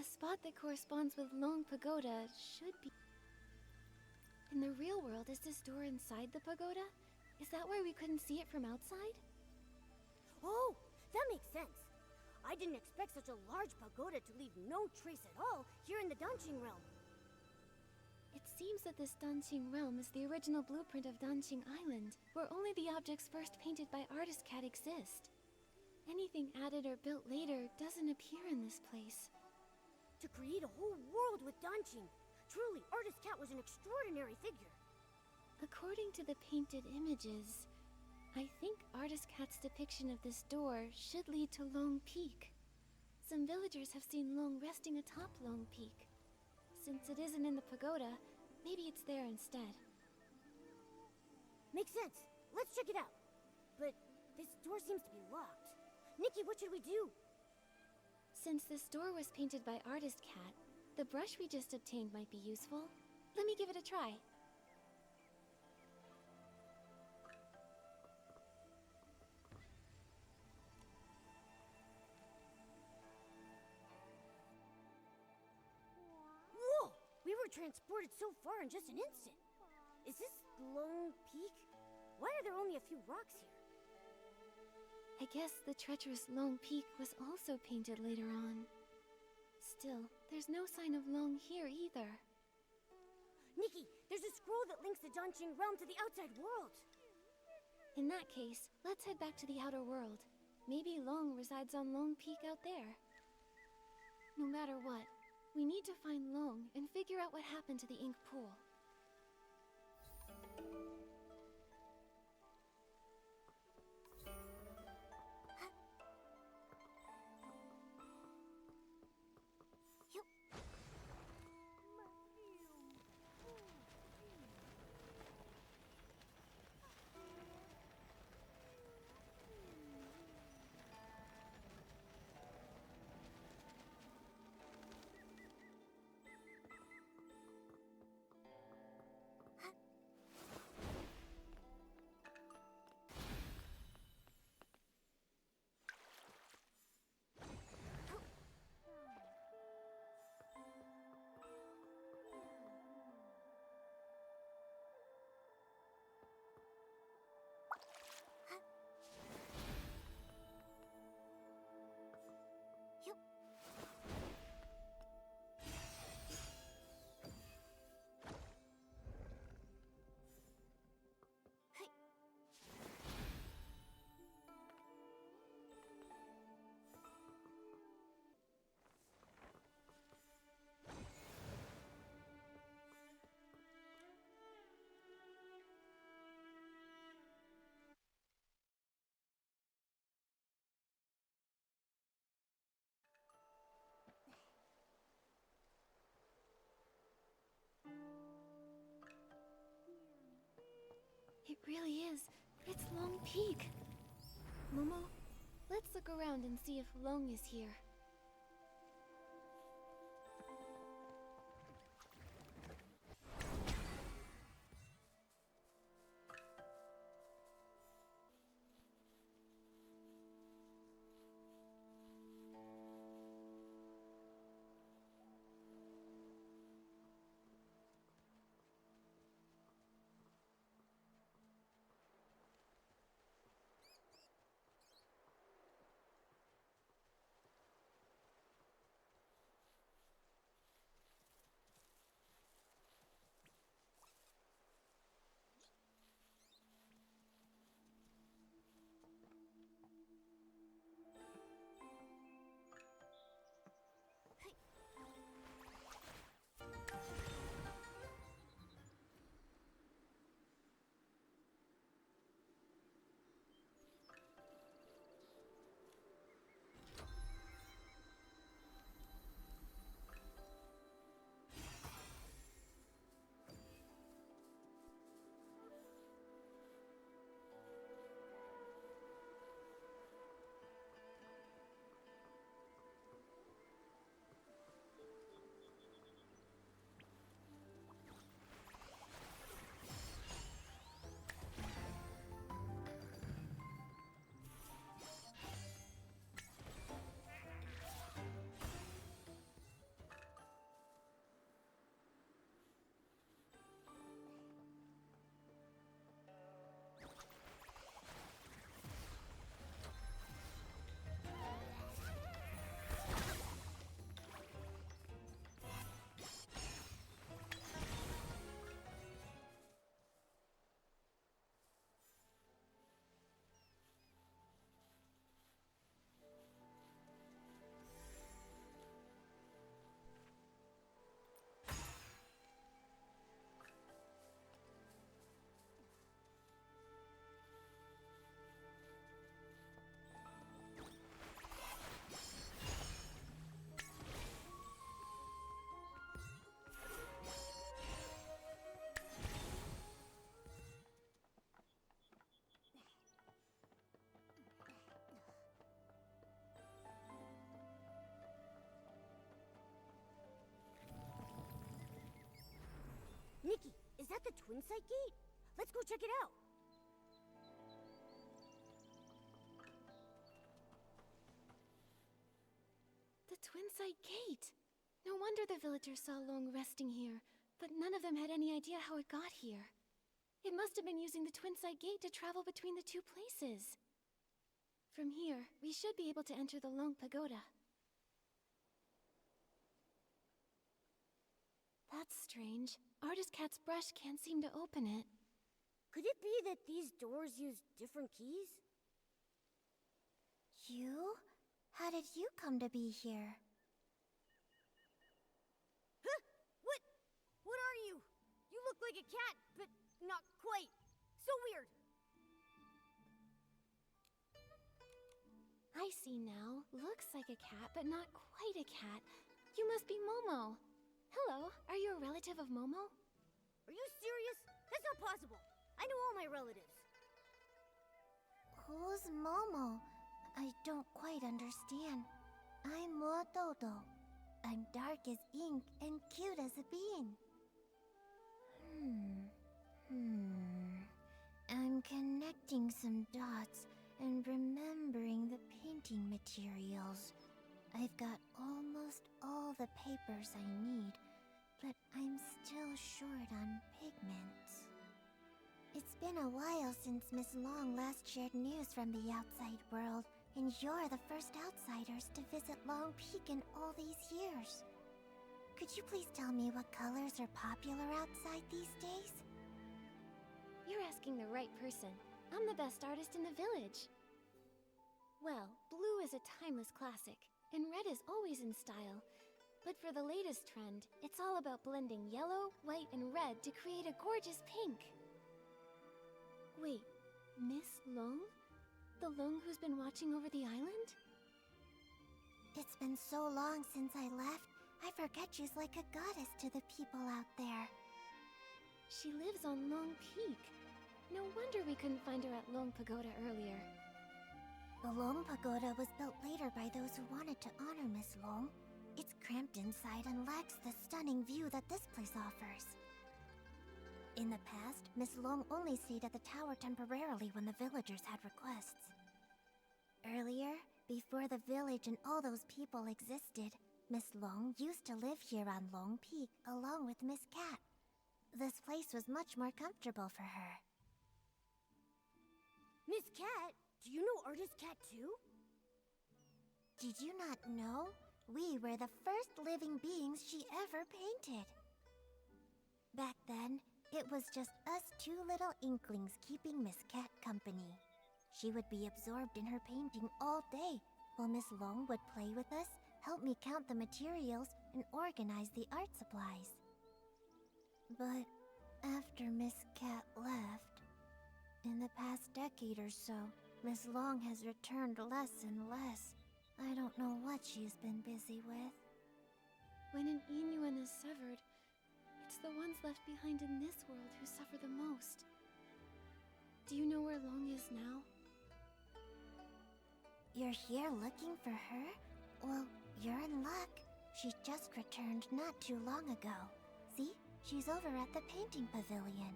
A spot that corresponds with Long Pagoda should be... In the real world, is this door inside the pagoda? Is that why we couldn't see it from outside? Oh, that makes sense. I didn't expect such a large pagoda to leave no trace at all here in the Danqing realm. It seems that this Danqing realm is the original blueprint of Danqing Island, where only the objects first painted by Artist Cat exist. Anything added or built later doesn't appear in this place. To create a whole world with Danqing, truly, Artist Cat was an extraordinary figure. According to the painted images, I think Artist Cat's depiction of this door should lead to Long Peak. Some villagers have seen Long resting atop Long Peak. Since it isn't in the pagoda, maybe it's there instead. Makes sense. Let's check it out. But this door seems to be locked. Nikki, what should we do? Since this door was painted by Artist Cat, the brush we just obtained might be useful. Let me give it a try. Whoa! We were transported so far in just an instant. Is this Lone Peak? Why are there only a few rocks here? I guess the treacherous Long Peak was also painted later on. Still, there's no sign of Long here either. Nikki, there's a scroll that links the Danqing realm to the outside world. In that case, let's head back to the outer world. Maybe Long resides on Long Peak out there. No matter what, we need to find Long and figure out what happened to the ink pool. It really is. It's Long Peak. Momo, let's look around and see if Long is here. that the Twin Sight Gate? Let's go check it out. The Twin Sight Gate! No wonder the villagers saw Long resting here, but none of them had any idea how it got here. It must have been using the Twin Sight Gate to travel between the two places. From here, we should be able to enter the Long Pagoda. That's strange. Artist Cat's brush can't seem to open it. Could it be that these doors use different keys? You? How did you come to be here? Huh? What? What are you? You look like a cat, but not quite. So weird. I see now. Looks like a cat, but not quite a cat. You must be Momo. Hello, are you a relative of Momo? Are you serious? That's not possible. I know all my relatives. Who's Momo? I don't quite understand. I'm Mododo. I'm dark as ink and cute as a bean. I'm connecting some dots and remembering the painting materials. I've got almost all the papers I need, but I'm still short on pigments. It's been a while since Miss Long last shared news from the outside world, and you're the first outsiders to visit Long Peak in all these years. Could you please tell me what colors are popular outside these days? You're asking the right person. I'm the best artist in the village. Well, blue is a timeless classic, and red is always in style. But for the latest trend, it's all about blending yellow, white, and red to create a gorgeous pink. Wait, Miss Long? The Long who's been watching over the island? It's been so long since I left, I forget she's like a goddess to the people out there. She lives on Long Peak. No wonder we couldn't find her at Long Pagoda earlier. The Long Pagoda was built later by those who wanted to honor Miss Long. It's cramped inside and lacks the stunning view that this place offers. In the past, Miss Long only stayed at the tower temporarily when the villagers had requests. Earlier, before the village and all those people existed, Miss Long used to live here on Long Peak along with Miss Cat. This place was much more comfortable for her. Miss Cat? Do you know Artist Cat too? Did you not know? We were the first living beings she ever painted. Back then, it was just us two little inklings keeping Miss Cat company. She would be absorbed in her painting all day, while Miss Long would play with us, help me count the materials, and organize the art supplies. But after Miss Cat left, in the past decade or so, Miss Long has returned less and less. I don't know what she's been busy with. When an Inuan is severed, it's the ones left behind in this world who suffer the most. Do you know where Long is now? You're here looking for her? Well, you're in luck. She just returned not too long ago. See? She's over at the painting pavilion.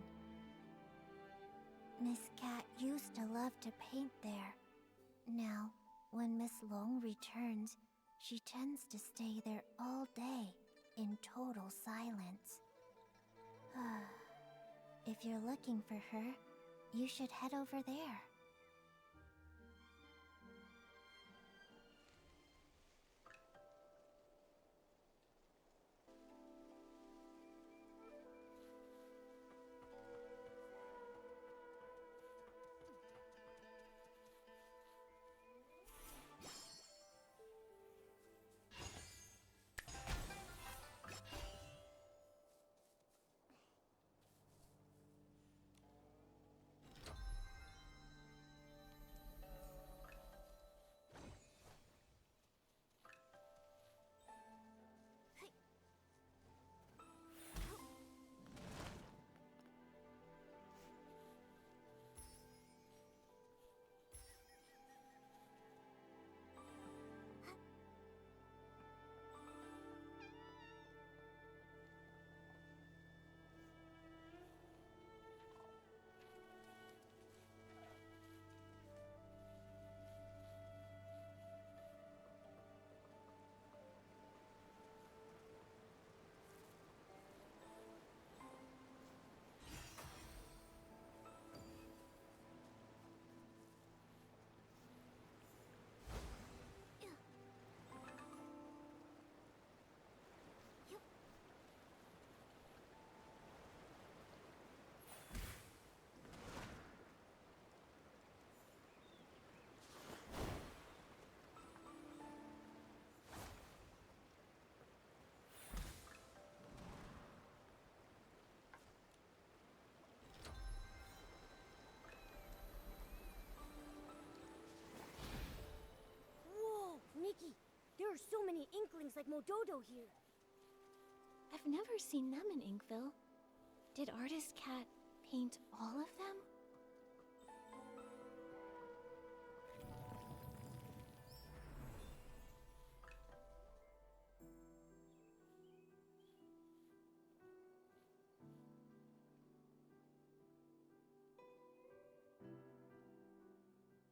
Miss Cat used to love to paint there. Now, when Miss Long returns, she tends to stay there all day, in total silence. If you're looking for her, you should head over there. like Mododo here. I've never seen them in Inkville. Did Artist Cat paint all of them?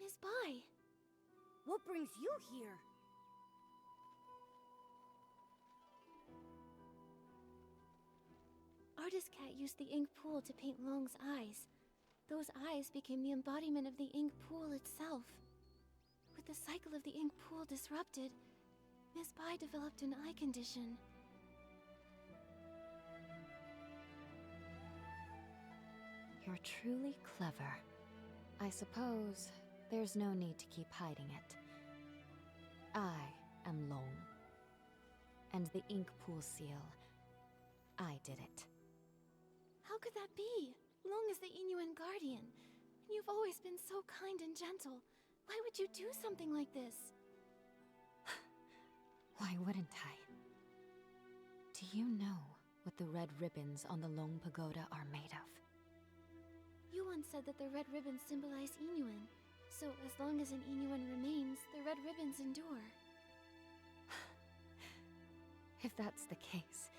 Miss Bai! What brings you here? Artist Cat used the ink pool to paint Long's eyes. Those eyes became the embodiment of the ink pool itself. With the cycle of the ink pool disrupted, Miss Bai developed an eye condition. You're truly clever. I suppose there's no need to keep hiding it. I am Long. And the ink pool seal, I did it. How could that be? Long is the Inuan guardian, and you've always been so kind and gentle. Why would you do something like this? Why wouldn't I? Do you know what the red ribbons on the Long Pagoda are made of? You once said that the red ribbons symbolize Inuan, so as long as an Inuan remains, the red ribbons endure. If that's the case,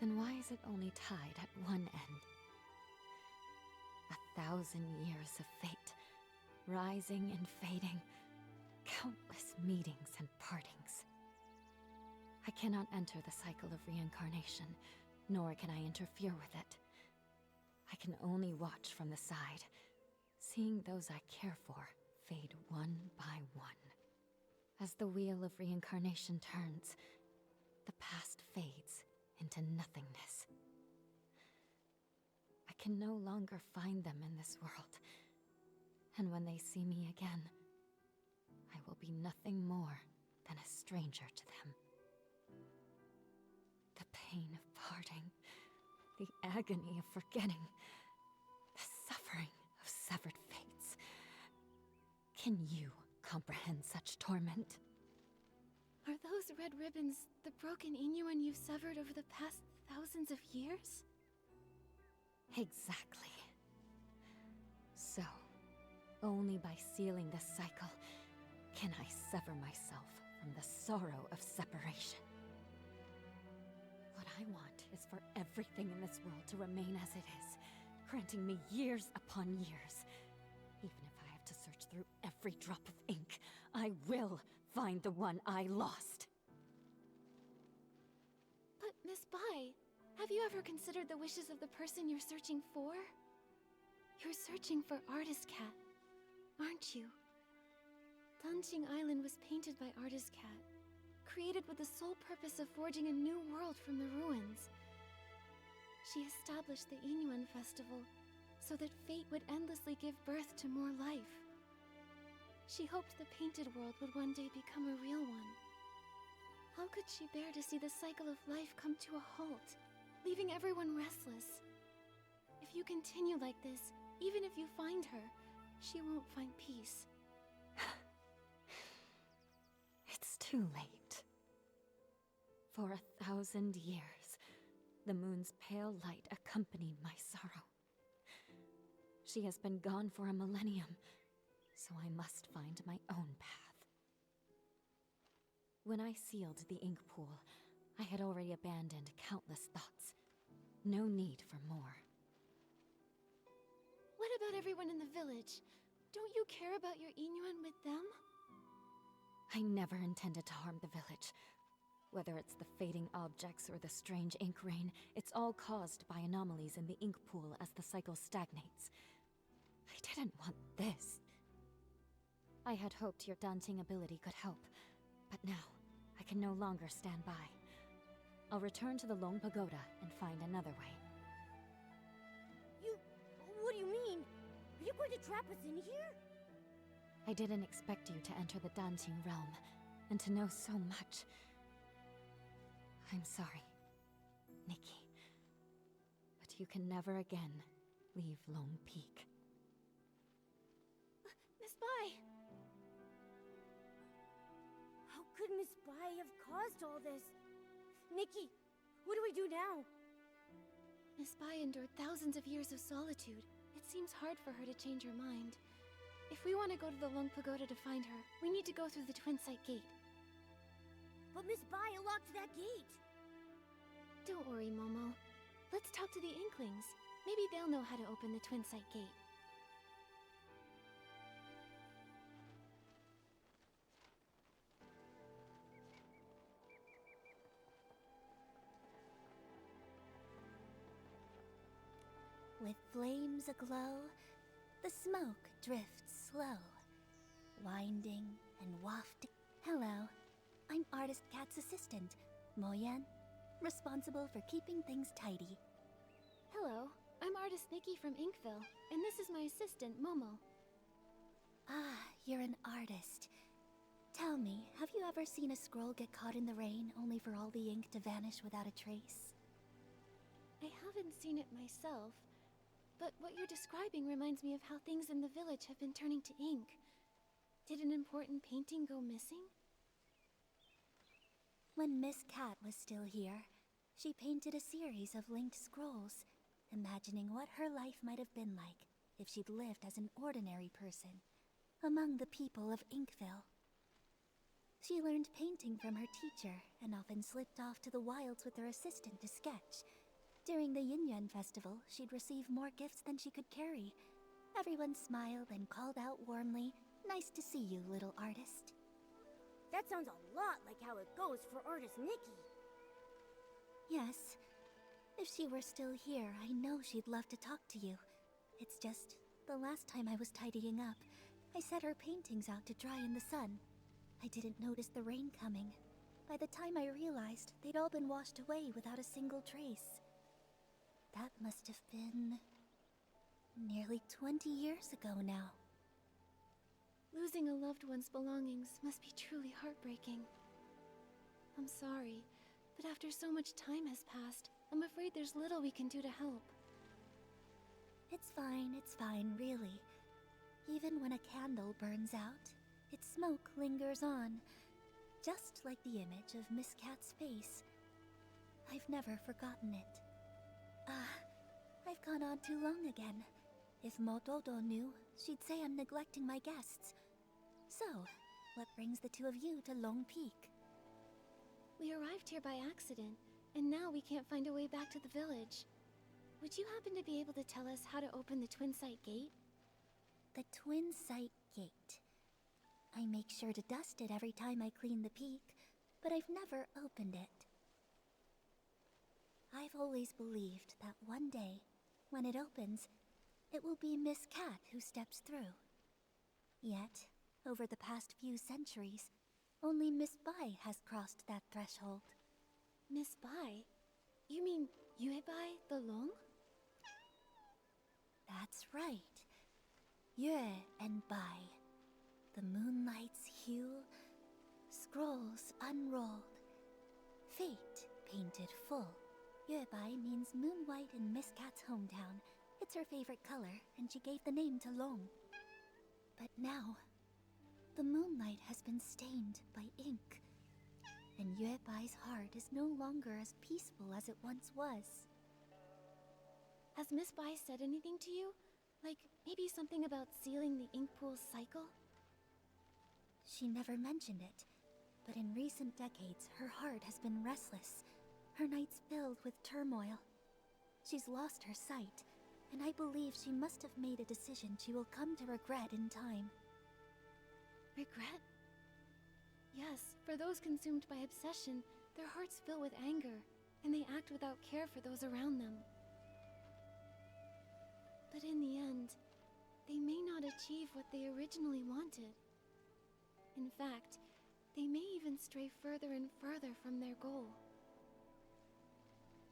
then why is it only tied at one end? 1,000 years of fate, rising and fading, countless meetings and partings. I cannot enter the cycle of reincarnation, nor can I interfere with it. I can only watch from the side, seeing those I care for fade one by one. As the wheel of reincarnation turns, the past fades into nothingness. I can no longer find them in this world, and when they see me again, I will be nothing more than a stranger to them. The pain of parting, the agony of forgetting, the suffering of severed fates. Can you comprehend such torment? Are those red ribbons the broken Inuan you've severed over the past thousands of years? Exactly. So, only by sealing the cycle can I sever myself from the sorrow of separation. What I want is for everything in this world to remain as it is, granting me years upon years. Even if I have to search through every drop of ink, I will find the one I lost. But Miss Bai, have you ever considered the wishes of the person you're searching for? You're searching for Artist Cat, aren't you? Danqing Island was painted by Artist Cat, created with the sole purpose of forging a new world from the ruins. She established the Inuan Festival so that fate would endlessly give birth to more life. She hoped the painted world would one day become a real one. How could she bear to see the cycle of life come to a halt, leaving everyone restless? If you continue like this, even if you find her, she won't find peace. It's too late. For 1,000 years, the moon's pale light accompanied my sorrow. She has been gone for a millennium, so I must find my own path. When I sealed the ink pool, I had already abandoned countless thoughts. No need for more. What about everyone in the village? Don't you care about your Inuan with them? I never intended to harm the village. Whether it's the fading objects or the strange ink rain, it's all caused by anomalies in the ink pool as the cycle stagnates. I didn't want this. I had hoped your Danqing ability could help, but now I can no longer stand by. I'll return to the Long Pagoda and find another way. What do you mean? Are you going to trap us in here? I didn't expect you to enter the Danqing realm, and to know so much. I'm sorry, Nikki. But you can never again leave Lone Peak. Miss Bai! How could Miss Bai have caused all this? Nikki, what do we do now? Miss Bai endured thousands of years of solitude. It seems hard for her to change her mind. If we want to go to the Long Pagoda to find her, we need to go through the Twin Sight Gate. But Miss Bai locked that gate. Don't worry, Momo. Let's talk to the Inklings. Maybe they'll know how to open the Twin Sight Gate. With flames aglow, the smoke drifts slow, winding and wafting. Hello, I'm Artist Cat's assistant, Moyan, responsible for keeping things tidy. Hello, I'm Artist Nikki from Inkville, and this is my assistant, Momo. Ah, you're an artist. Tell me, have you ever seen a scroll get caught in the rain only for all the ink to vanish without a trace? I haven't seen it myself, but what you're describing reminds me of how things in the village have been turning to ink. Did an important painting go missing? When Miss Cat was still here, she painted a series of linked scrolls, imagining what her life might have been like if she'd lived as an ordinary person among the people of Inkville. She learned painting from her teacher and often slipped off to the wilds with her assistant to sketch. During the Yin festival, she'd receive more gifts than she could carry. Everyone smiled and called out warmly, "Nice to see you, little artist." That sounds a lot like how it goes for Artist Nikki. Yes. If she were still here, I know she'd love to talk to you. It's just, the last time I was tidying up, I set her paintings out to dry in the sun. I didn't notice the rain coming. By the time I realized, they'd all been washed away without a single trace. That must have been nearly 20 years ago now. Losing a loved one's belongings must be truly heartbreaking. I'm sorry, but after so much time has passed, I'm afraid there's little we can do to help. It's fine, really. Even when a candle burns out, its smoke lingers on, just like the image of Miss Cat's face. I've never forgotten it. I've gone on too long again. If Motodo knew, she'd say I'm neglecting my guests. So, what brings the two of you to Long Peak? We arrived here by accident, and now we can't find a way back to the village. Would you happen to be able to tell us how to open the Twin Sight Gate? The Twin Sight Gate. I make sure to dust it every time I clean the peak, but I've never opened it. I've always believed that one day, when it opens, it will be Miss Cat who steps through. Yet, over the past few centuries, only Miss Bai has crossed that threshold. Miss Bai? You mean Yuebai the Long? That's right. Yue and Bai. The moonlight's hue, scrolls unrolled, fate painted full. Yuebai means moon white in Miss Cat's hometown. It's her favorite color, and she gave the name to Long. But now, the moonlight has been stained by ink, and Yuebai's heart is no longer as peaceful as it once was. Has Miss Bai said anything to you? Like, maybe something about sealing the ink pool's cycle? She never mentioned it, but in recent decades, her heart has been restless, her nights filled with turmoil. She's lost her sight, and I believe she must have made a decision she will come to regret in time. Regret? Yes, for those consumed by obsession, their hearts fill with anger, and they act without care for those around them. But in the end, they may not achieve what they originally wanted. In fact, they may even stray further and further from their goal.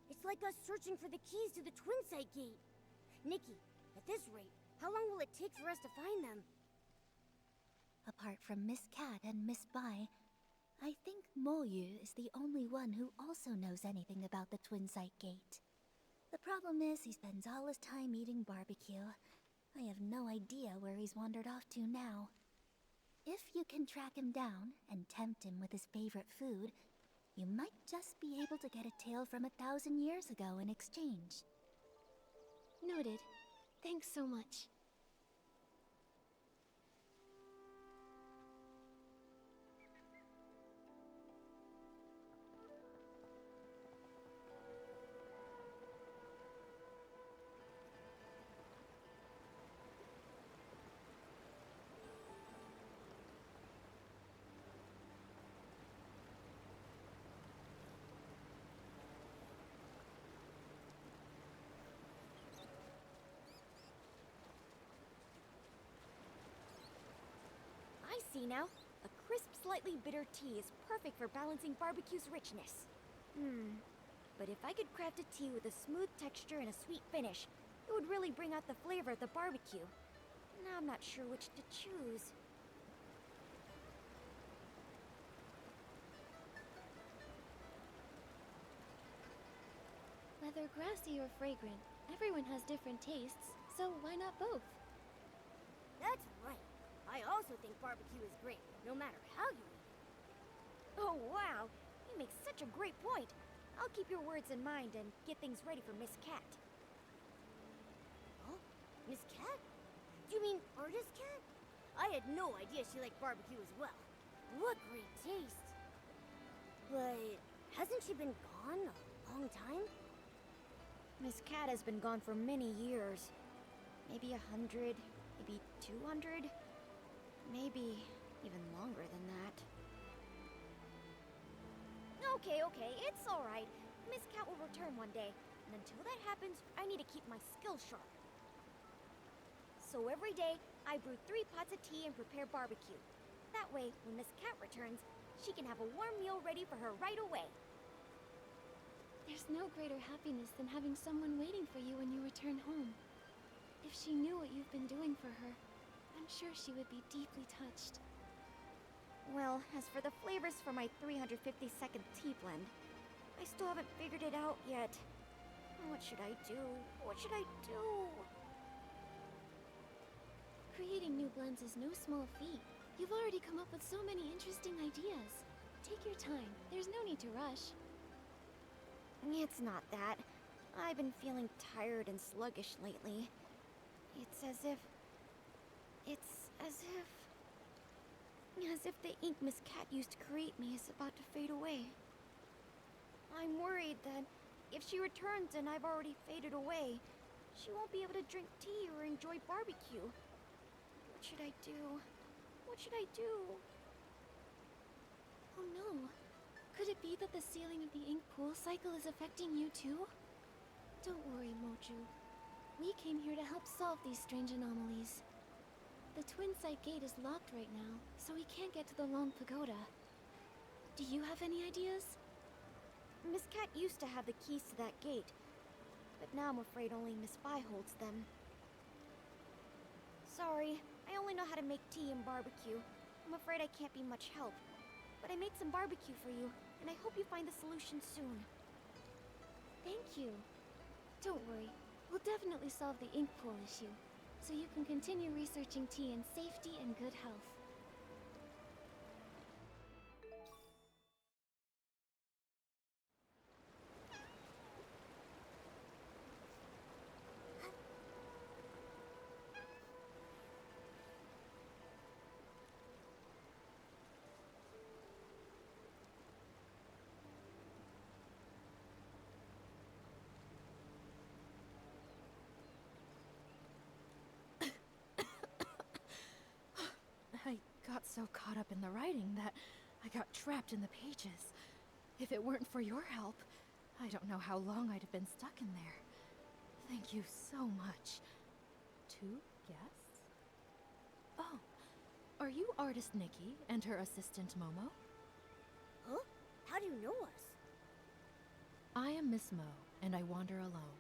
It's like us searching for the keys to the Twin Sight Gate. Nikki, at this rate, how long will it take for us to find them? Apart from Miss Cat and Miss Bai, I think Mo Yu is the only one who also knows anything about the Twin Sight Gate. The problem is he spends all his time eating barbecue. I have no idea where he's wandered off to now. If you can track him down and tempt him with his favorite food, you might just be able to get a tale from 1,000 years ago in exchange. Noted. Thanks so much. I see now. A crisp, slightly bitter tea is perfect for balancing barbecue's richness. But if I could craft a tea with a smooth texture and a sweet finish, it would really bring out the flavor of the barbecue. Now I'm not sure which to choose. Whether grassy or fragrant, everyone has different tastes, so why not both? That's right. I also think barbecue is great, no matter how you eat it. Oh, wow! You make such a great point. I'll keep your words in mind and get things ready for Miss Cat. Oh? Miss Cat? Do you mean Artist Cat? I had no idea she liked barbecue as well. What great taste! But hasn't she been gone a long time? Miss Cat has been gone for many years. Maybe 100, maybe 200, maybe even longer than that. Okay, it's alright. Miss Cat will return one day, and until that happens, I need to keep my skills sharp. So every day, I brew 3 pots of tea and prepare barbecue. That way, when Miss Cat returns, she can have a warm meal ready for her right away. There's no greater happiness than having someone waiting for you when you return home. If she knew what you've been doing for her, I'm sure she would be deeply touched. Well, as for the flavors for my 352nd tea blend, I still haven't figured it out yet. What should I do? What should I do? Creating new blends is no small feat. You've already come up with so many interesting ideas. Take your time. There's no need to rush. It's not that. I've been feeling tired and sluggish lately. It's as if the ink Miss Cat used to create me is about to fade away. I'm worried that if she returns and I've already faded away, she won't be able to drink tea or enjoy barbecue. What should I do? What should I do? Oh no. Could it be that the sealing of the ink pool cycle is affecting you too? Don't worry, Moju. We came here to help solve these strange anomalies. The Twin Site Gate is locked right now, so we can't get to the Long Pagoda. Do you have any ideas? Miss Cat used to have the keys to that gate, but now I'm afraid only Miss Bai holds them. Sorry, I only know how to make tea and barbecue. I'm afraid I can't be much help. But I made some barbecue for you, and I hope you find the solution soon. Thank you. Don't worry, we'll definitely solve the ink pool issue, so you can continue researching tea in safety and good health. I got so caught up in the writing that I got trapped in the pages. If it weren't for your help, I don't know how long I'd have been stuck in there. Thank you so much. 2 guests? Oh, are you artist Nikki and her assistant Momo? Huh? How do you know us? I am Miss Mo, and I wander alone.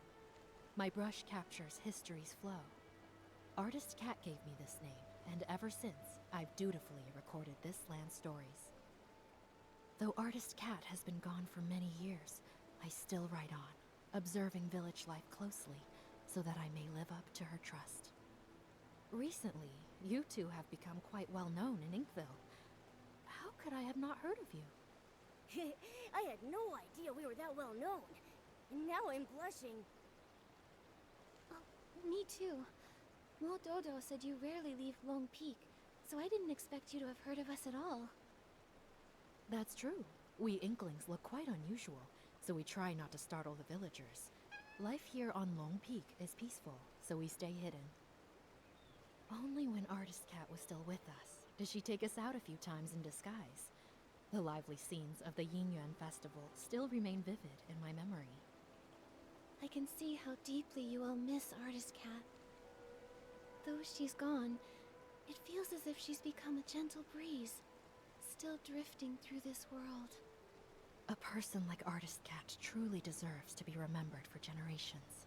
My brush captures history's flow. Artist Cat gave me this name, and ever since, I've dutifully recorded this land's stories. Though Artist Cat has been gone for many years, I still write on, observing village life closely, so that I may live up to her trust. Recently, you two have become quite well known in Inkville. How could I have not heard of you? I had no idea we were that well known. And now I'm blushing. Oh, me too. Mo Dodo said you rarely leave Long Peak, so I didn't expect you to have heard of us at all. That's true. We Inklings look quite unusual, so we try not to startle the villagers. Life here on Long Peak is peaceful, so we stay hidden. Only when Artist Cat was still with us did she take us out a few times in disguise. The lively scenes of the Yingyuan festival still remain vivid in my memory. I can see how deeply you all miss Artist Cat. Though she's gone, it feels as if she's become a gentle breeze, still drifting through this world. A person like Artist Cat truly deserves to be remembered for generations.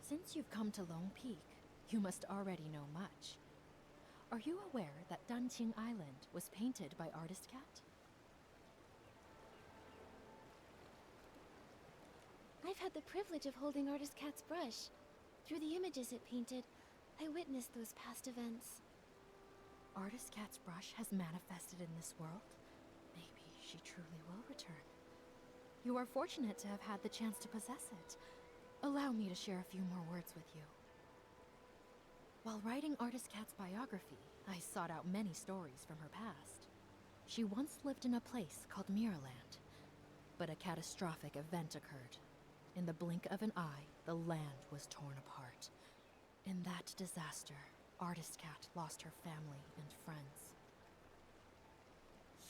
Since you've come to Lone Peak, you must already know much. Are you aware that Danqing Island was painted by Artist Cat? I've had the privilege of holding Artist Cat's brush. Through the images it painted, I witnessed those past events. Artist Cat's brush has manifested in this world. Maybe she truly will return. You are fortunate to have had the chance to possess it. Allow me to share a few more words with you. While writing Artist Cat's biography, I sought out many stories from her past. She once lived in a place called Mirrorland, but a catastrophic event occurred. In the blink of an eye, the land was torn apart. In that disaster, Artist Cat lost her family and friends.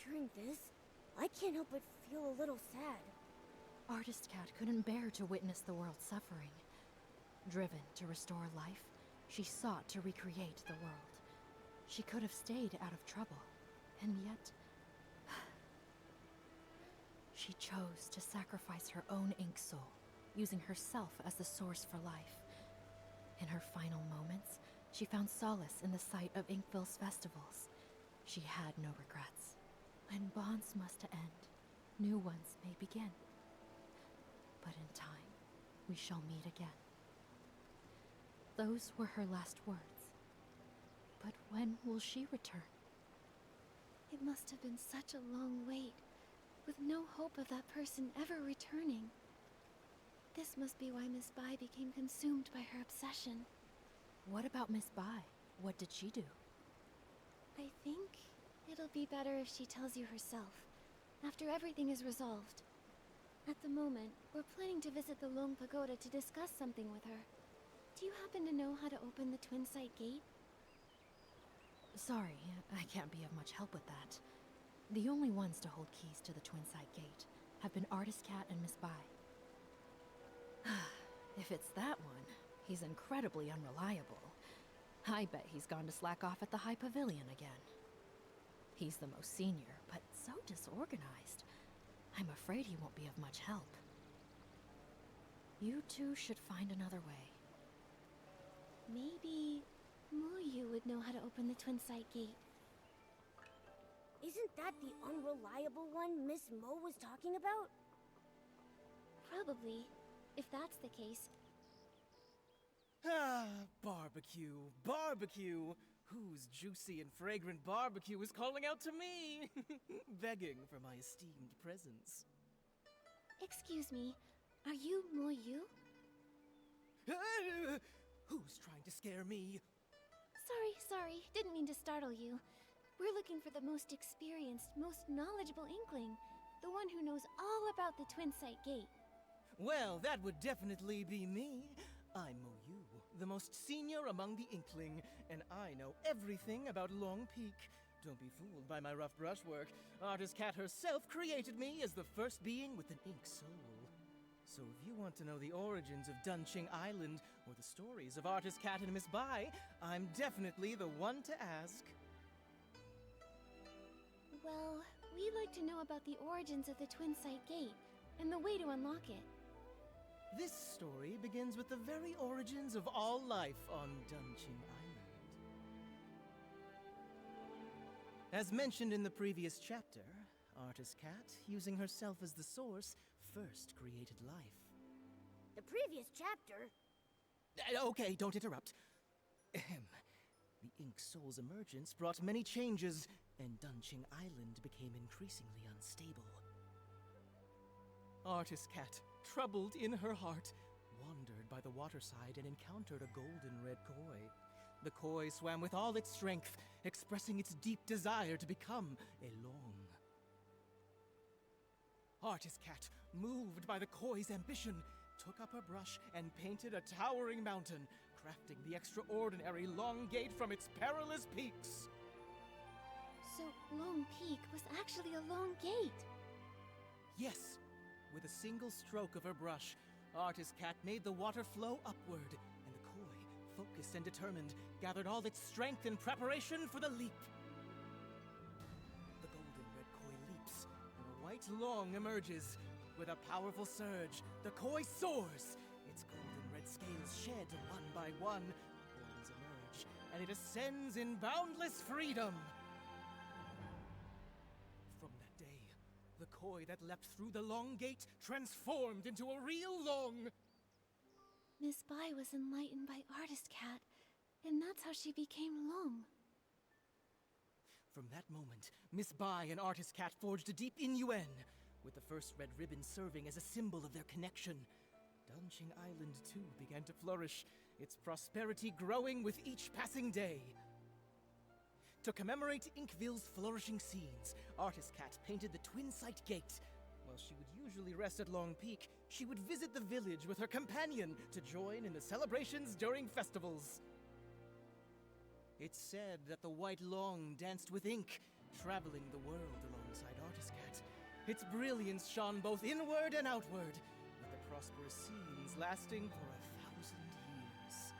Hearing this, I can't help but feel a little sad. Artist Cat couldn't bear to witness the world suffering. Driven to restore life, she sought to recreate the world. She could have stayed out of trouble, and yet she chose to sacrifice her own ink soul, using herself as the source for life. In her final moments, she found solace in the sight of Inkville's festivals. She had no regrets. When bonds must end, new ones may begin. But in time, we shall meet again. Those were her last words. But when will she return? It must have been such a long wait, with no hope of that person ever returning. This must be why Miss Bai became consumed by her obsession. What about Miss Bai? What did she do? I think it'll be better if she tells you herself, after everything is resolved. At the moment, we're planning to visit the Long Pagoda to discuss something with her. Do you happen to know how to open the Twin Sight Gate? Sorry, I can't be of much help with that. The only ones to hold keys to the Twin Sight Gate have been Artist Cat and Miss Bai. If it's that one, he's incredibly unreliable. I bet he's gone to slack off at the High Pavilion again. He's the most senior, but so disorganized. I'm afraid he won't be of much help. You two should find another way. Maybe Muyu would know how to open the Twin Sight Gate. Isn't that the unreliable one Miss Mo was talking about? Probably. If that's the case, Ah, barbecue, barbecue! Whose juicy and fragrant barbecue is calling out to me? Begging for my esteemed presence. excuse me, are you Muyu? Ah, who's trying to scare me? Sorry, didn't mean to startle you. We're looking for the most experienced, most knowledgeable Inkling, the one who knows all about the Twin Sight Gate. Well, that would definitely be me. I'm Moyu, the most senior among the Inkling, and I know everything about Long Peak. Don't be fooled by my rough brushwork. Artist Cat herself created me as the first being with an ink soul. So if you want to know the origins of Danqing Island, or the stories of Artist Cat and Miss Bai, I'm definitely the one to ask. Well, we'd like to know about the origins of the Twin Sight Gate, and the way to unlock it. This story begins with the very origins of all life on Danqing Island. As mentioned in the previous chapter, Artist Cat, using herself as the source, first created life. The previous chapter? Okay, don't interrupt. Ahem. The Ink Soul's emergence brought many changes, and Danqing Island became increasingly unstable. Artist Cat, troubled in her heart, wandered by the waterside and encountered a golden red koi. The koi swam with all its strength, expressing its deep desire to become a long. Artist Cat, moved by the koi's ambition, took up her brush and painted a towering mountain, crafting the extraordinary Long Gate from its perilous peaks. So Long Peak was actually a long gate. Yes, with a single stroke of her brush, Artist Cat made the water flow upward, and the koi, focused and determined, gathered all its strength in preparation for the leap. The golden red koi leaps, and a white long emerges. With a powerful surge, the koi soars. Its golden red scales shed one by one. Horns emerge, and it ascends in boundless freedom. From that day, the koi that leapt through the Long Gate transformed into a real long. Miss Bai was enlightened by Artist Cat, and that's how she became Long. From that moment, Miss Bai and Artist Cat forged a deep innuendo, with the first red ribbon serving as a symbol of their connection. Danqing Island, too, began to flourish, its prosperity growing with each passing day. To commemorate Inkville's flourishing scenes, Artist Cat painted the Twin Sight Gate. While she would usually rest at Long Peak, she would visit the village with her companion to join in the celebrations during festivals. It's said that the White Long danced with ink, traveling the world alongside Artist Cat. Its brilliance shone both inward and outward, with the prosperous scenes lasting for 1,000 years.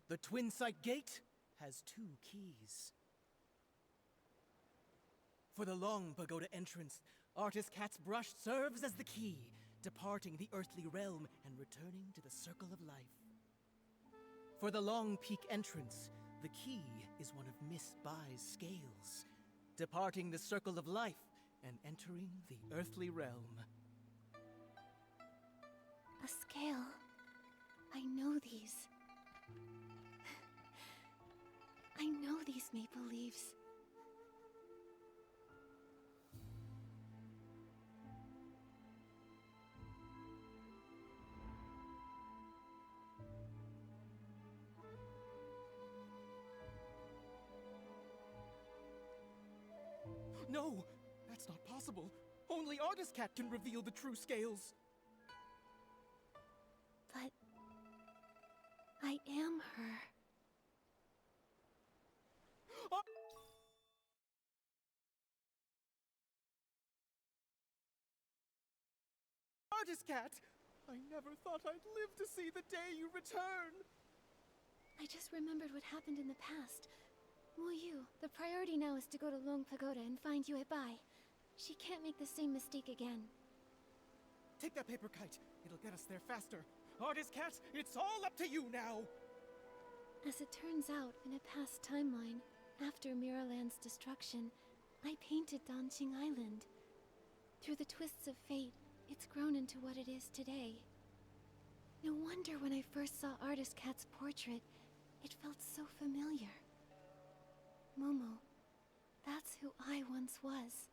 The Twin Sight Gate has 2 keys. For the Long Pagoda entrance, Artist Cat's brush serves as the key, departing the earthly realm and returning to the circle of life. For the Long Peak entrance, the key is one of Miss Bai's scales, departing the circle of life and entering the earthly realm. A scale. I know these. I know these maple leaves. No, that's not possible. Only Artist Cat can reveal the true scales. But I am her. Artist Cat! I never thought I'd live to see the day you return! I just remembered what happened in the past. Wu Yu, the priority now is to go to Long Pagoda and find Yue Bai. She can't make the same mistake again. Take that paper kite. It'll get us there faster. Artist Cat, it's all up to you now! As it turns out, in a past timeline, after Miraland's destruction, I painted Danqing Island. Through the twists of fate, it's grown into what it is today. No wonder when I first saw Artist Cat's portrait, it felt so familiar. Momo, that's who I once was.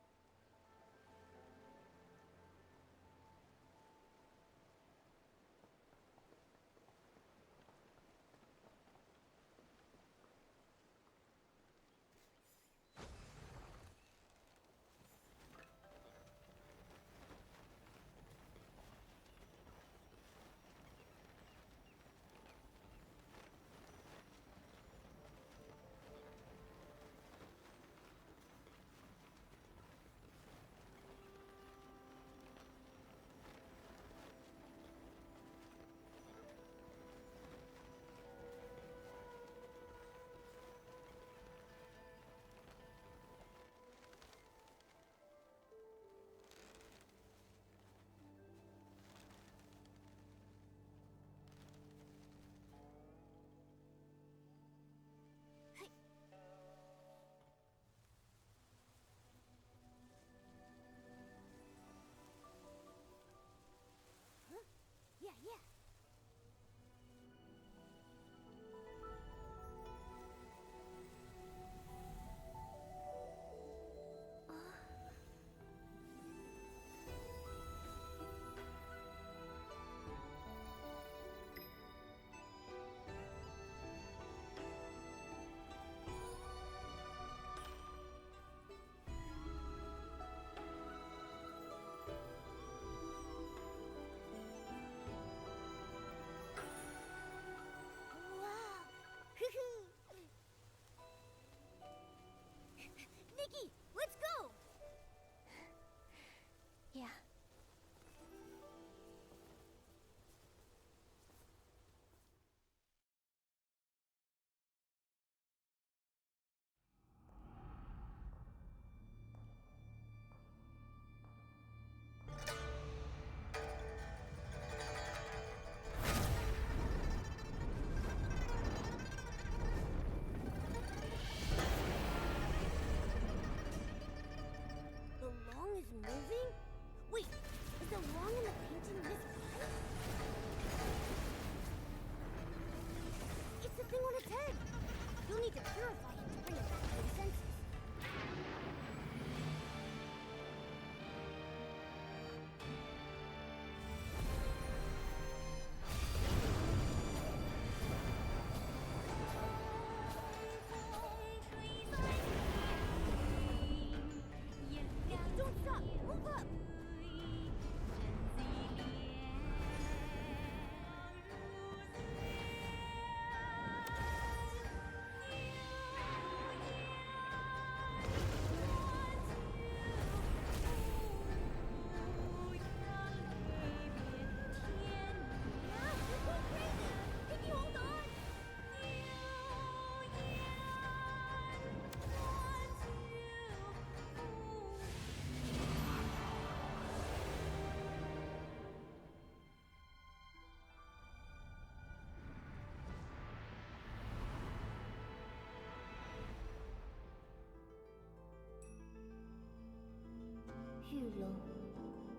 龙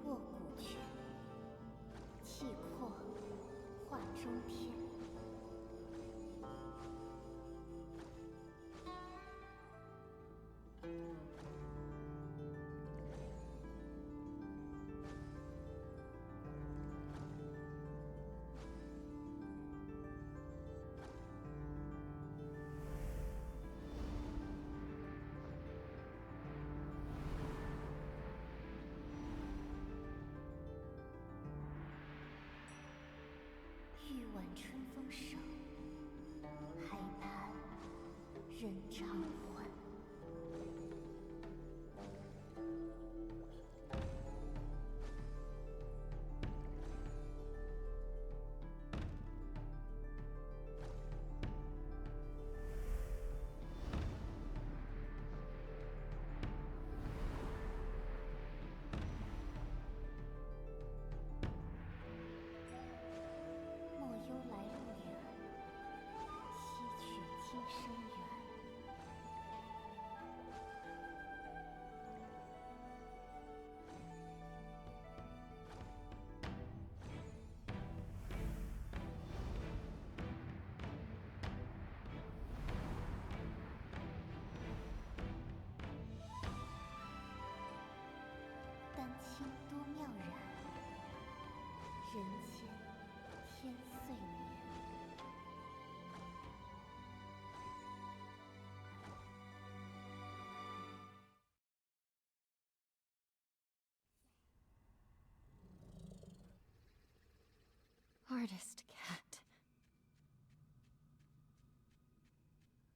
卧古泉，气阔化中天。玉挽春风手，还盼人长还。莫忧来路远，西取今生缘。丹青多妙然，人间天岁年。Artist cat.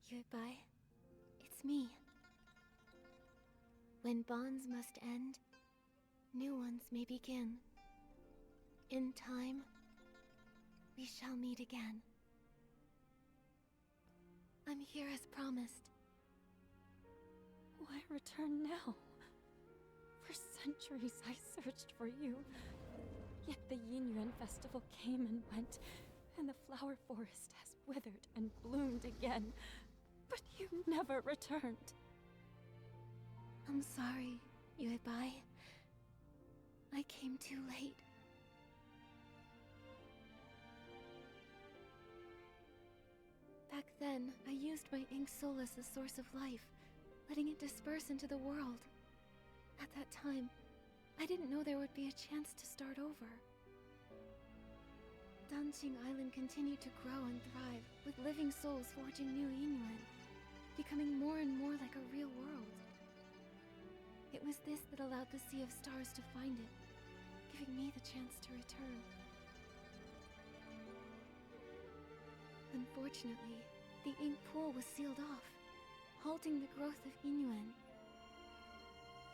Goodbye. It's me. When bonds must end, new ones may begin. In time, we shall meet again. I'm here as promised. Why return now? For centuries I searched for you. Yet the Yinyuan festival came and went, and the flower forest has withered and bloomed again. But you never returned. I'm sorry, Yuebai. I came too late. Back then, I used my ink soul as the source of life, letting it disperse into the world. At that time, I didn't know there would be a chance to start over. Danqing Island continued to grow and thrive, with living souls forging new Yinyuan, becoming more and more like a real world. It was this that allowed the Sea of Stars to find it, giving me the chance to return. Unfortunately, the ink pool was sealed off, halting the growth of Yinyuan.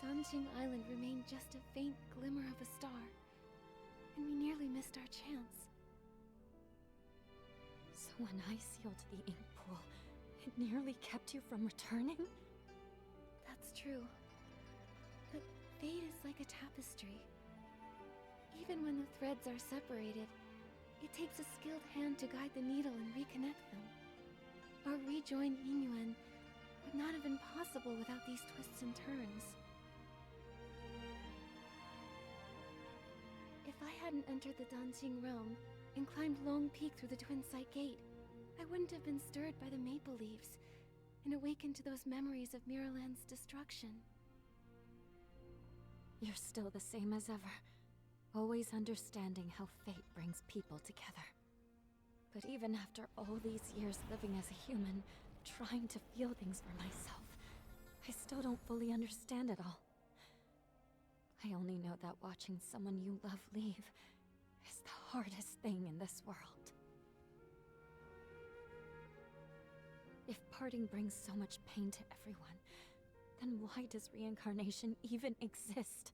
Danqing Island remained just a faint glimmer of a star, and we nearly missed our chance. So when I sealed the ink pool, it nearly kept you from returning? That's true. But fate is like a tapestry. Even when the threads are separated, it takes a skilled hand to guide the needle and reconnect them. Our rejoined Yinyuan would not have been possible without these twists and turns. If I hadn't entered the Danqing realm and climbed Long Peak through the Twin Sight Gate, I wouldn't have been stirred by the maple leaves and awakened to those memories of Miraland's destruction. You're still the same as ever, always understanding how fate brings people together. But even after all these years living as a human, trying to feel things for myself, I still don't fully understand it all. I only know that watching someone you love leave is the hardest thing in this world. If parting brings so much pain to everyone, then why does reincarnation even exist?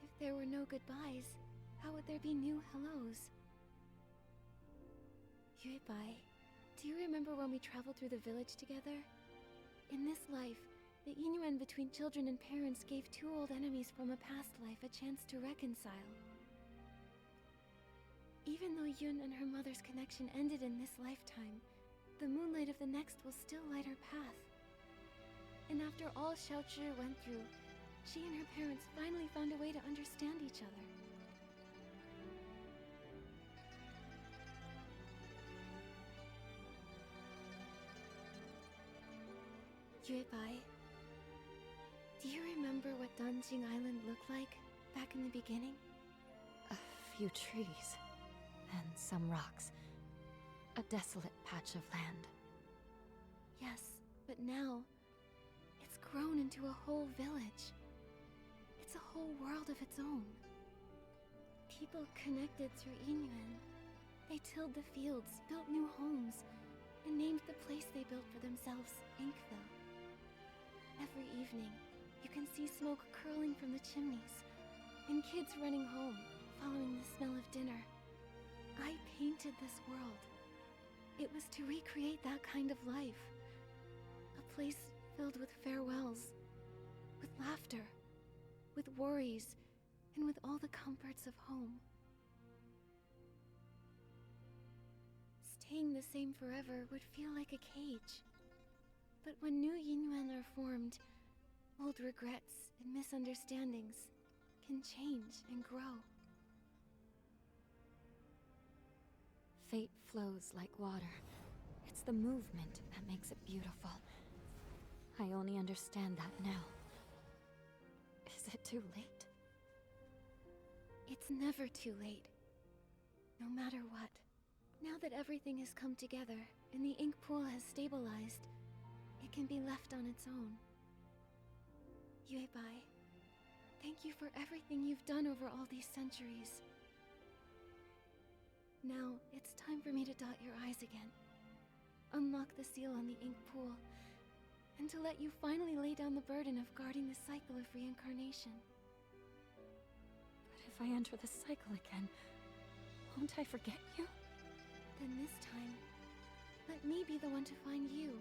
If there were no goodbyes, how would there be new hellos? Yuebai, do you remember when we traveled through the village together? In this life, the Yinyuan between children and parents gave two old enemies from a past life a chance to reconcile. Even though Yun and her mother's connection ended in this lifetime, the moonlight of the next will still light her path. And after all Xiaozhi went through, she and her parents finally found a way to understand each other. Yuebai, do you remember what Danqing Island looked like back in the beginning? A few trees and some rocks. A desolate patch of land. Yes, but now, it's grown into a whole village. It's a whole world of its own. People connected through Yinyuan. They tilled the fields, built new homes, and named the place they built for themselves Inkville. Every evening, you can see smoke curling from the chimneys, and kids running home, following the smell of dinner. I painted this world. It was to recreate that kind of life. A place filled with farewells, with laughter, with worries, and with all the comforts of home. Staying the same forever would feel like a cage. But when new Yinyuan are formed, old regrets and misunderstandings can change and grow. Fate flows like water. It's the movement that makes it beautiful. I only understand that now. Is it too late? It's never too late. No matter what. Now that everything has come together and the ink pool has stabilized, it can be left on its own. Yuebai, thank you for everything you've done over all these centuries. Now, it's time for me to dot your I's again. Unlock the seal on the ink pool, and to let you finally lay down the burden of guarding the cycle of reincarnation. But if I enter the cycle again, won't I forget you? Then this time, let me be the one to find you,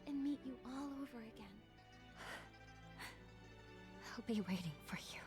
and meet you all over again. I'll be waiting for you.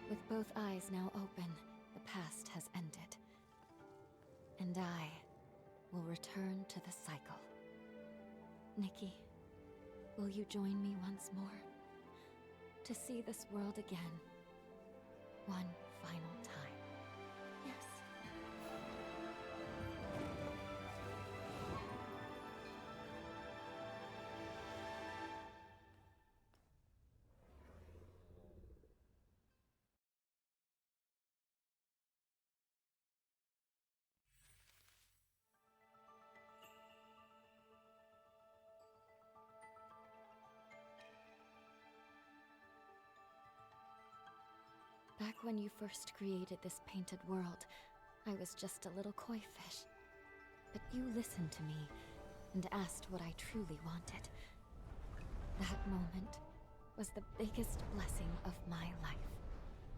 With both eyes now open, the past has ended. And I will return to the cycle. Nikki, will you join me once more? To see this world again, one final time. Yes. Back when you first created this painted world, I was just a little koi fish. But you listened to me and asked what I truly wanted. That moment was the biggest blessing of my life.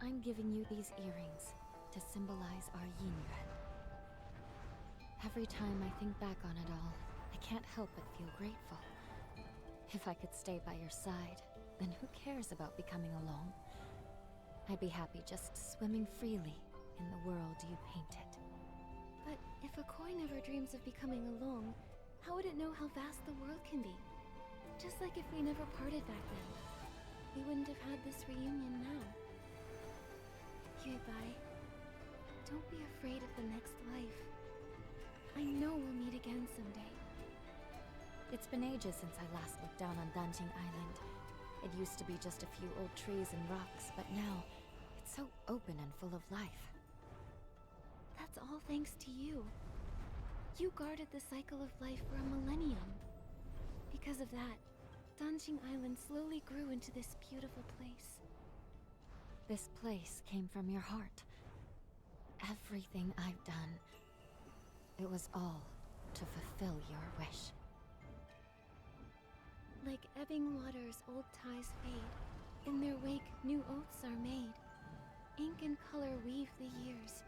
I'm giving you these earrings to symbolize our Yinyuan. Every time I think back on it all, I can't help but feel grateful. If I could stay by your side, then who cares about becoming alone? I'd be happy just swimming freely in the world you painted. But if a koi never dreams of becoming alone, how would it know how vast the world can be? Just like if we never parted back then, we wouldn't have had this reunion now. Yuebai, don't be afraid of the next life. I know we'll meet again someday. It's been ages since I last looked down on Danqing Island. It used to be just a few old trees and rocks, but now, it's so open and full of life. That's all thanks to you. You guarded the cycle of life for a millennium. Because of that, Danqing Island slowly grew into this beautiful place. This place came from your heart. Everything I've done, it was all to fulfill your wish. Like ebbing waters, old ties fade. In their wake, new oaths are made. Ink and color weave the years,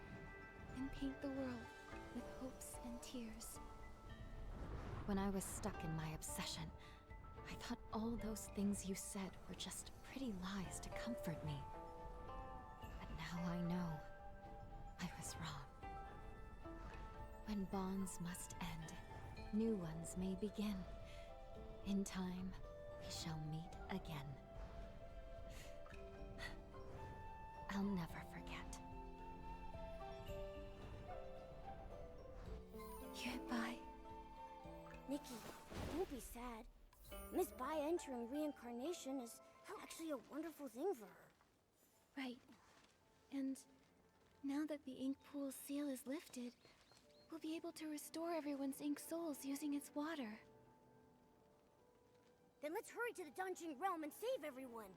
and paint the world with hopes and tears. When I was stuck in my obsession, I thought all those things you said were just pretty lies to comfort me. But now I know I was wrong. When bonds must end, new ones may begin. In time, we shall meet again. I'll never forget. Goodbye. Nikki, don't be sad. Miss Bai entering reincarnation is actually a wonderful thing for her. Right. And now that the ink pool seal is lifted, we'll be able to restore everyone's ink souls using its water. Then let's hurry to the Danqing realm and save everyone.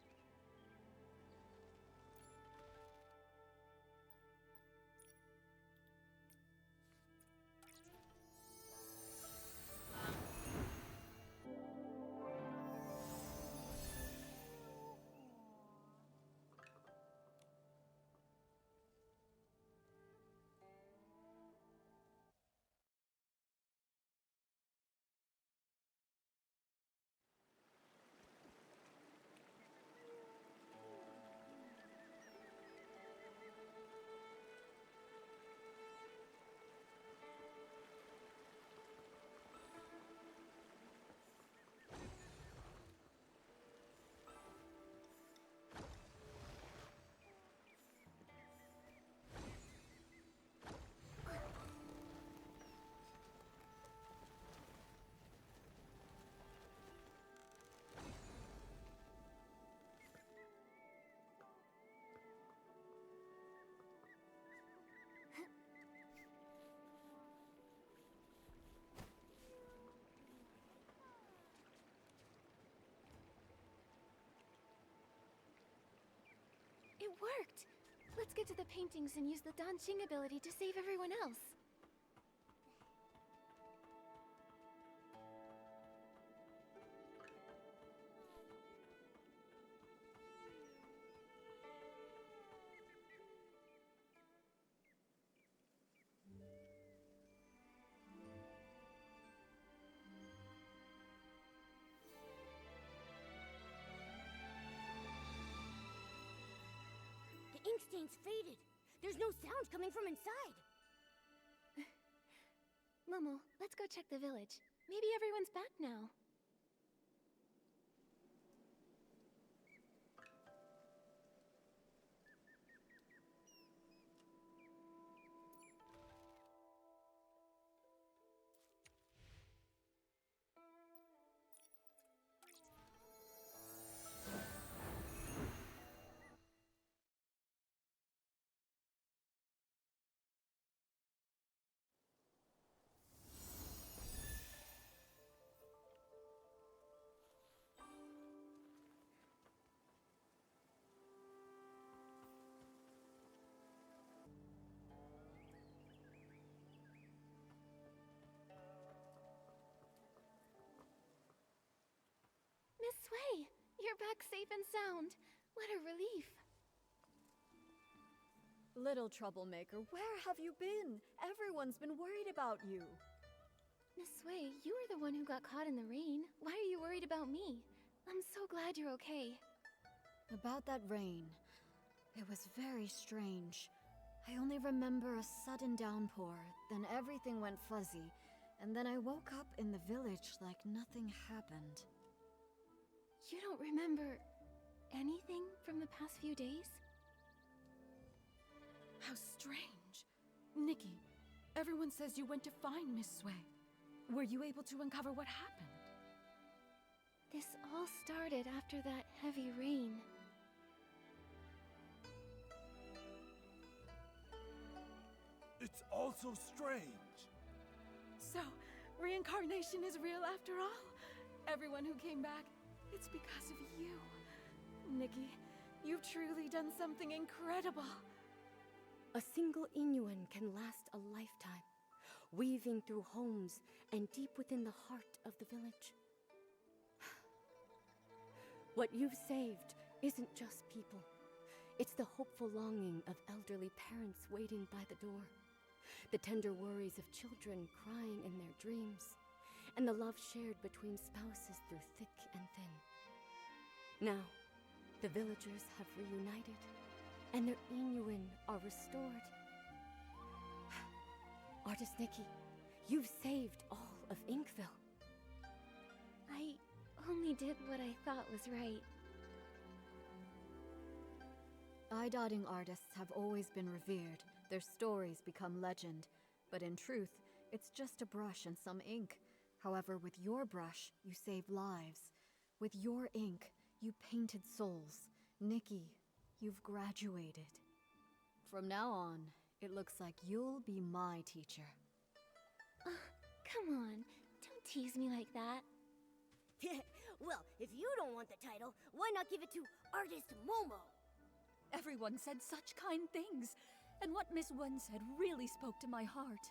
It worked! Let's get to the paintings and use the Danqing ability to save everyone else. The ink stain's faded. There's no sound coming from inside. Momo, let's go check the village. Maybe everyone's back now. Miss Sui, you're back safe and sound. What a relief. Little troublemaker, where have you been? Everyone's been worried about you. Miss Sui, you were the one who got caught in the rain. Why are you worried about me? I'm so glad you're okay. About that rain, it was very strange. I only remember a sudden downpour, then everything went fuzzy, and then I woke up in the village like nothing happened. You don't remember anything from the past few days? How strange. Nikki, everyone says you went to find Miss Sui. Were you able to uncover what happened? This all started after that heavy rain. It's all so strange. So, reincarnation is real after all? Everyone who came back, it's because of you. Nikki, you've truly done something incredible. A single Inuan can last a lifetime. weaving through homes and deep within the heart of the village. What you've saved isn't just people. It's the hopeful longing of elderly parents waiting by the door, the tender worries of children crying in their dreams, and the love shared between spouses through thick and thin. Now, the villagers have reunited, and their Inuan are restored. Artist Nikki, you've saved all of Inkville. I only did what I thought was right. Eye-dotting artists have always been revered. Their stories become legend. But in truth, it's just a brush and some ink. However, with your brush, you save lives. With your ink, you painted souls. Nikki, you've graduated. From now on, it looks like you'll be my teacher. Come on, don't tease me like that. Well, if you don't want the title, why not give it to Artist Momo? Everyone said such kind things, and what Miss Wen said really spoke to my heart.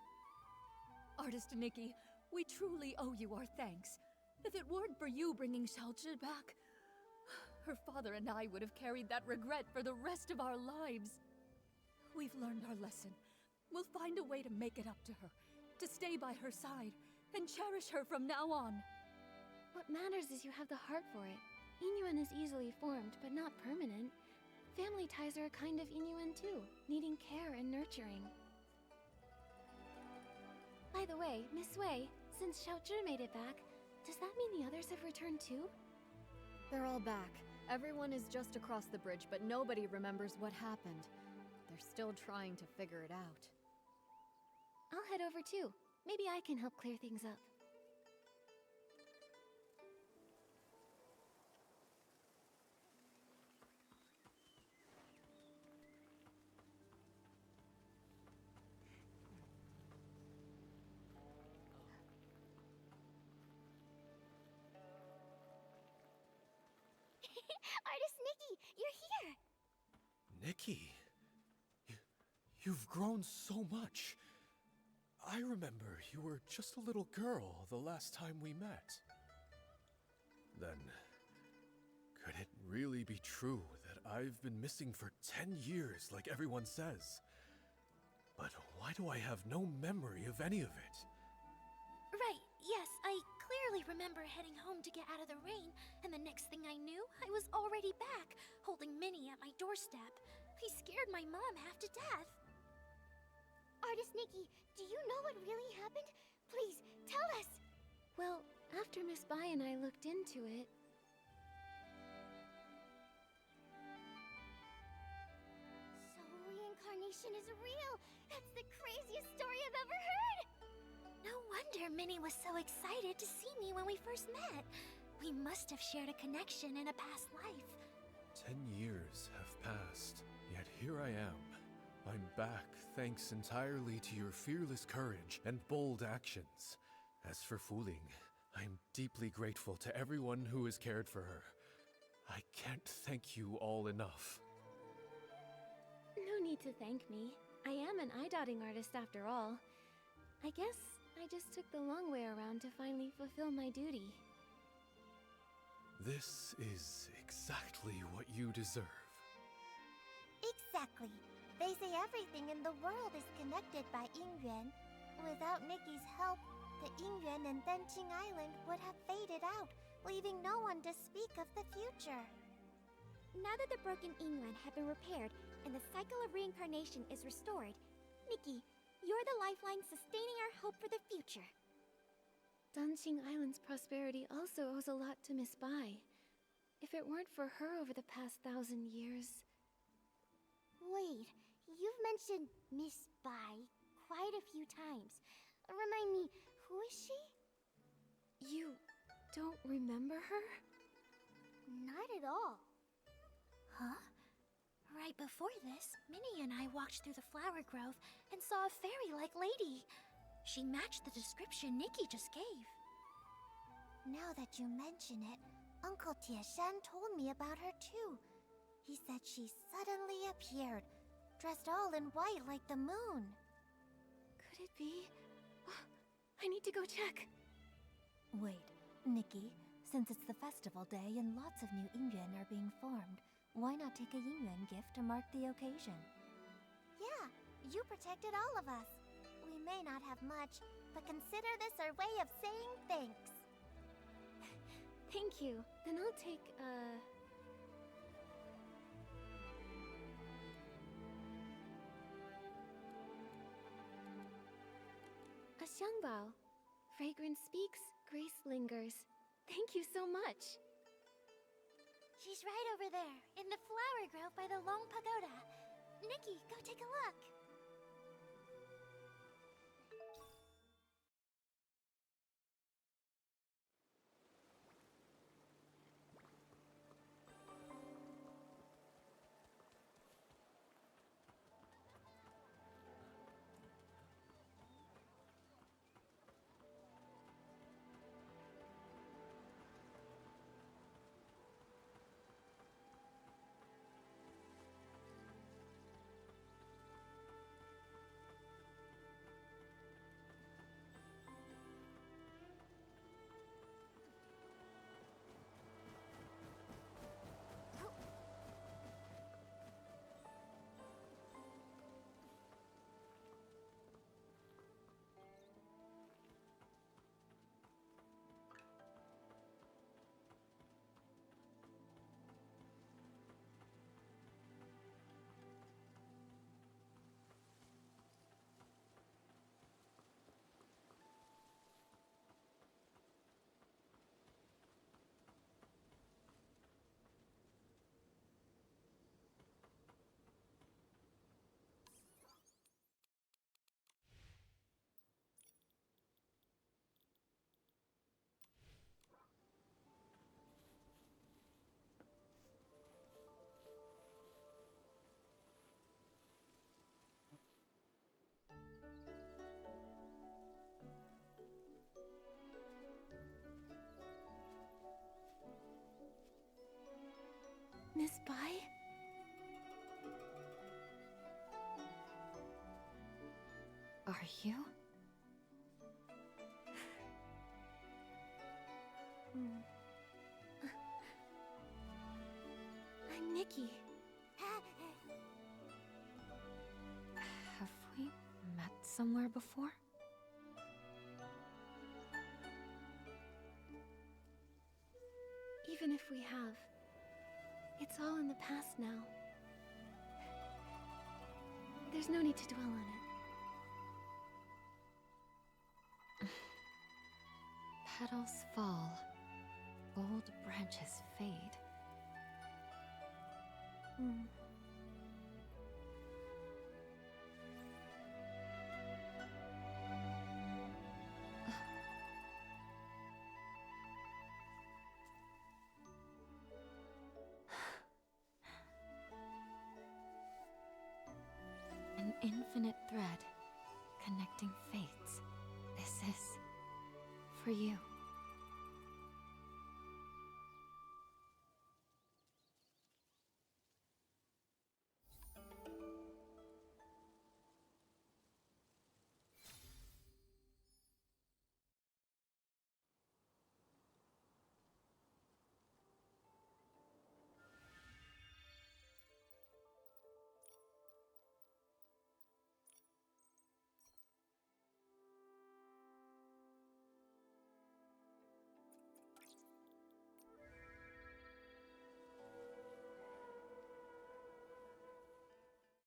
Artist Nikki, we truly owe you our thanks. If it weren't for you bringing Xiaozhi back, her father and I would have carried that regret for the rest of our lives. We've learned our lesson. We'll find a way to make it up to her, to stay by her side, and cherish her from now on. What matters is you have the heart for it. Inuan is easily formed, but not permanent. Family ties are a kind of Inuan too, needing care and nurturing. By the way, Miss Wei, since Xiaozhi made it back, does that mean the others have returned too? They're all back. Everyone is just across the bridge, but nobody remembers what happened. They're still trying to figure it out. I'll head over too. Maybe I can help clear things up. Artist Nikki, you're here! Nikki, you've grown so much. I remember you were just a little girl the last time we met. Then, could it really be true that I've been missing for 10 years like everyone says? But why do I have no memory of any of it? Right, yes, I clearly remember heading home to get out of the rain, and the next thing I knew, I was already back, holding Minnie at my doorstep. I scared my mom half to death. Artist Nikki, do you know what really happened? Please, tell us! Well, after Miss Bai and I looked into it... So reincarnation is real! That's the craziest story I've ever heard! No wonder Minnie was so excited to see me when we first met. We must have shared a connection in a past life. 10 years have passed, yet here I am. I'm back thanks entirely to your fearless courage and bold actions. As for Fu Ling, I'm deeply grateful to everyone who has cared for her. I can't thank you all enough. No need to thank me. I am an eye-dotting artist after all. I guess I just took the long way around to finally fulfill my duty. This is exactly what you deserve. Exactly. They say everything in the world is connected by Yingyuan. Without Nikki's help, the Yingyuan and Danqing Island would have faded out, leaving no one to speak of the future. Now that the broken Yingyuan have been repaired and the cycle of reincarnation is restored, Nikki, you're the lifeline sustaining our hope for the future. Danqing Island's prosperity also owes a lot to Miss Bai. If it weren't for her over the past 1,000 years... Wait, you've mentioned Miss Bai quite a few times. Remind me, who is she? You don't remember her? Not at all. Huh? Right before this, Minnie and I walked through the flower grove and saw a fairy-like lady. She matched the description Nikki just gave. Now that you mention it, Uncle Tieshan told me about her too. He said she suddenly appeared, dressed all in white like the moon. Could it be... I need to go check. Wait, Nikki, since it's the festival day and lots of new Yingyuan are being formed, why not take a Yingyuan gift to mark the occasion? Yeah, you protected all of us. We may not have much, but consider this our way of saying thanks. Thank you. Then I'll take, a xiangbao. Fragrance speaks, grace lingers. Thank you so much. She's right over there, in the flower grove by the Long Pagoda. Nikki, go take a look. Miss Bai? Are you? I'm Nikki. Have we met somewhere before? Even if we have, it's all in the past now. There's no need to dwell on it. Petals fall, old branches fade. An infinite thread connecting fates. This is for you.